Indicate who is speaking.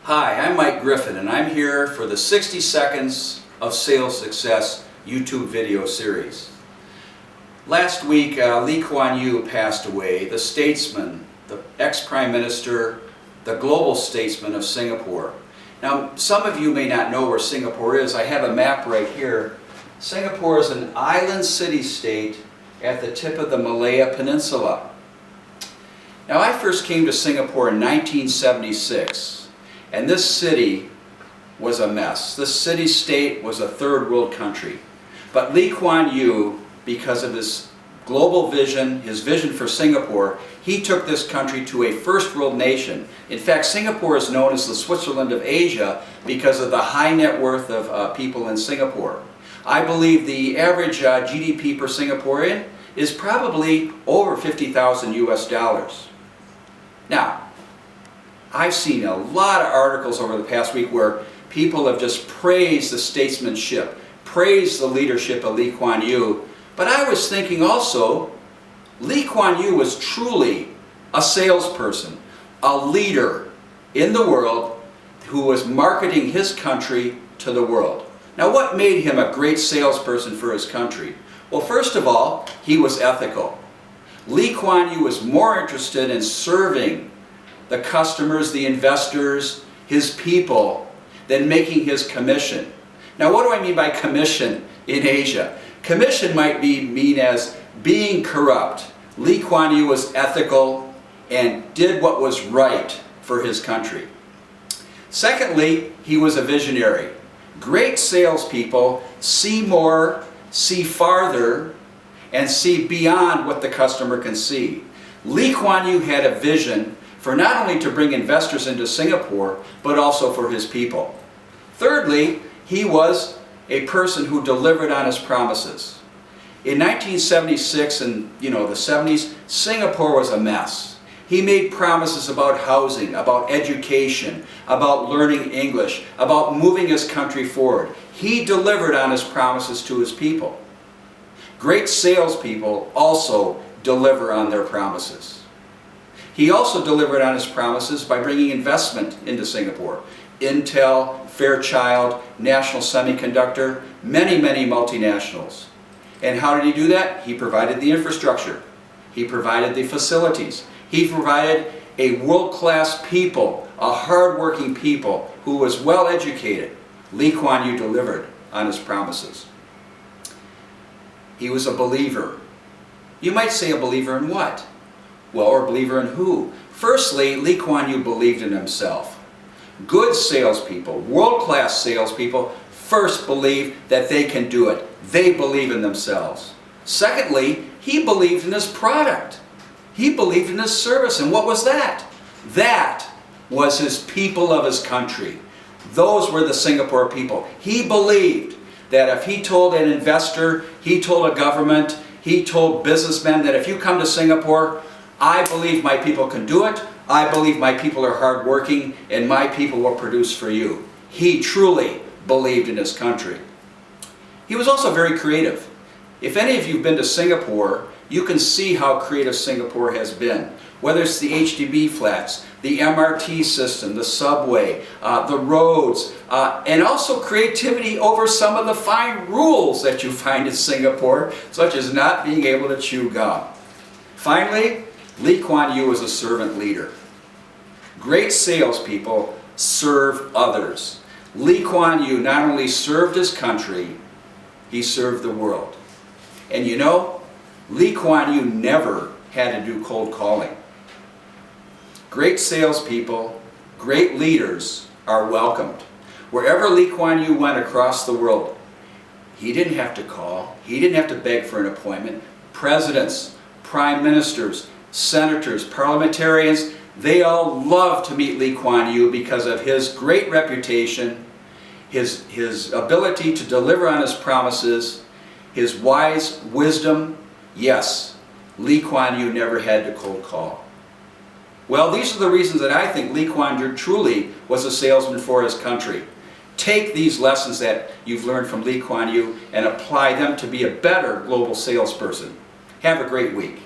Speaker 1: Hi, I'm Mike Griffin, and I'm here for the 60 Seconds of Sales Success YouTube video series. Last week, Kuan Yew passed away, the statesman, the ex-prime minister, the global statesman of Singapore. Now, some of you may not know where Singapore is. I have a map right here. Singapore is an island city-state at the tip of the Malaya Peninsula. Now, I first came to Singapore in 1976. And this city was a mess. This city-state was a third world country. But Kuan Yew, because of his global vision, his vision for Singapore, he took this country to a first world nation. In fact, Singapore is known as the Switzerland of Asia because of the high net worth of people in Singapore. I believe the average GDP per Singaporean is probably over 50,000 US dollars. Now, I've seen a lot of articles over the past week where people have just praised the statesmanship, praised the leadership of Kuan Yew. But I was thinking also, Kuan Yew was truly a salesperson, a leader in the world who was marketing his country to the world. Now, what made him a great salesperson for his country? Well, first of all, he was ethical. Kuan Yew was more interested in serving the customers, the investors, his people, than making his commission. Now, what do I mean by commission in Asia? Commission might mean as being corrupt. Kuan Yew was ethical and did what was right for his country. Secondly, he was a visionary. Great salespeople see more, see farther, and see beyond what the customer can see. Kuan Yew had a vision for not only to bring investors into Singapore, but also for his people. Thirdly, he was a person who delivered on his promises. In 1976 and the 70s, Singapore was a mess. He made promises about housing, about education, about learning English, about moving his country forward. He delivered on his promises to his people. Great salespeople also deliver on their promises. He also delivered on his promises by bringing investment into Singapore. Intel, Fairchild, National Semiconductor, many multinationals. And how did he do that? He provided the infrastructure. He provided the facilities. He provided a world-class people, a hard-working people who was well-educated. Kuan Yew delivered on his promises. He was a believer. You might say a believer in what? Well, or a believer in who? Firstly, Kuan Yew believed in himself. Good salespeople, world-class salespeople, first believe that they can do it. They believe in themselves. Secondly, he believed in his product. He believed in his service. And what was that? That was his people of his country. Those were the Singapore people. He believed that if he told an investor, he told a government, he told businessmen that if you come to Singapore, I believe my people can do it. I believe my people are hardworking, and my people will produce for you. He truly believed in his country. He was also very creative. If any of you have been to Singapore, you can see how creative Singapore has been. Whether it's the HDB flats, the MRT system, the subway, the roads, and also creativity over some of the fine rules that you find in Singapore, such as not being able to chew gum. Finally, Kuan Yew was a servant leader. Great salespeople serve others. Kuan Yew not only served his country, he served the world. And Kuan Yew never had to do cold calling. Great salespeople, great leaders are welcomed. Wherever Kuan Yew went across the world, he didn't have to call, he didn't have to beg for an appointment. Presidents, prime ministers, senators, parliamentarians, they all loved to meet Kuan Yew because of his great reputation, his ability to deliver on his promises, his wise wisdom. Yes, Kuan Yew never had to cold call. Well, these are the reasons that I think Kuan Yew truly was a salesman for his country. Take these lessons that you've learned from Kuan Yew and apply them to be a better global salesperson. Have a great week.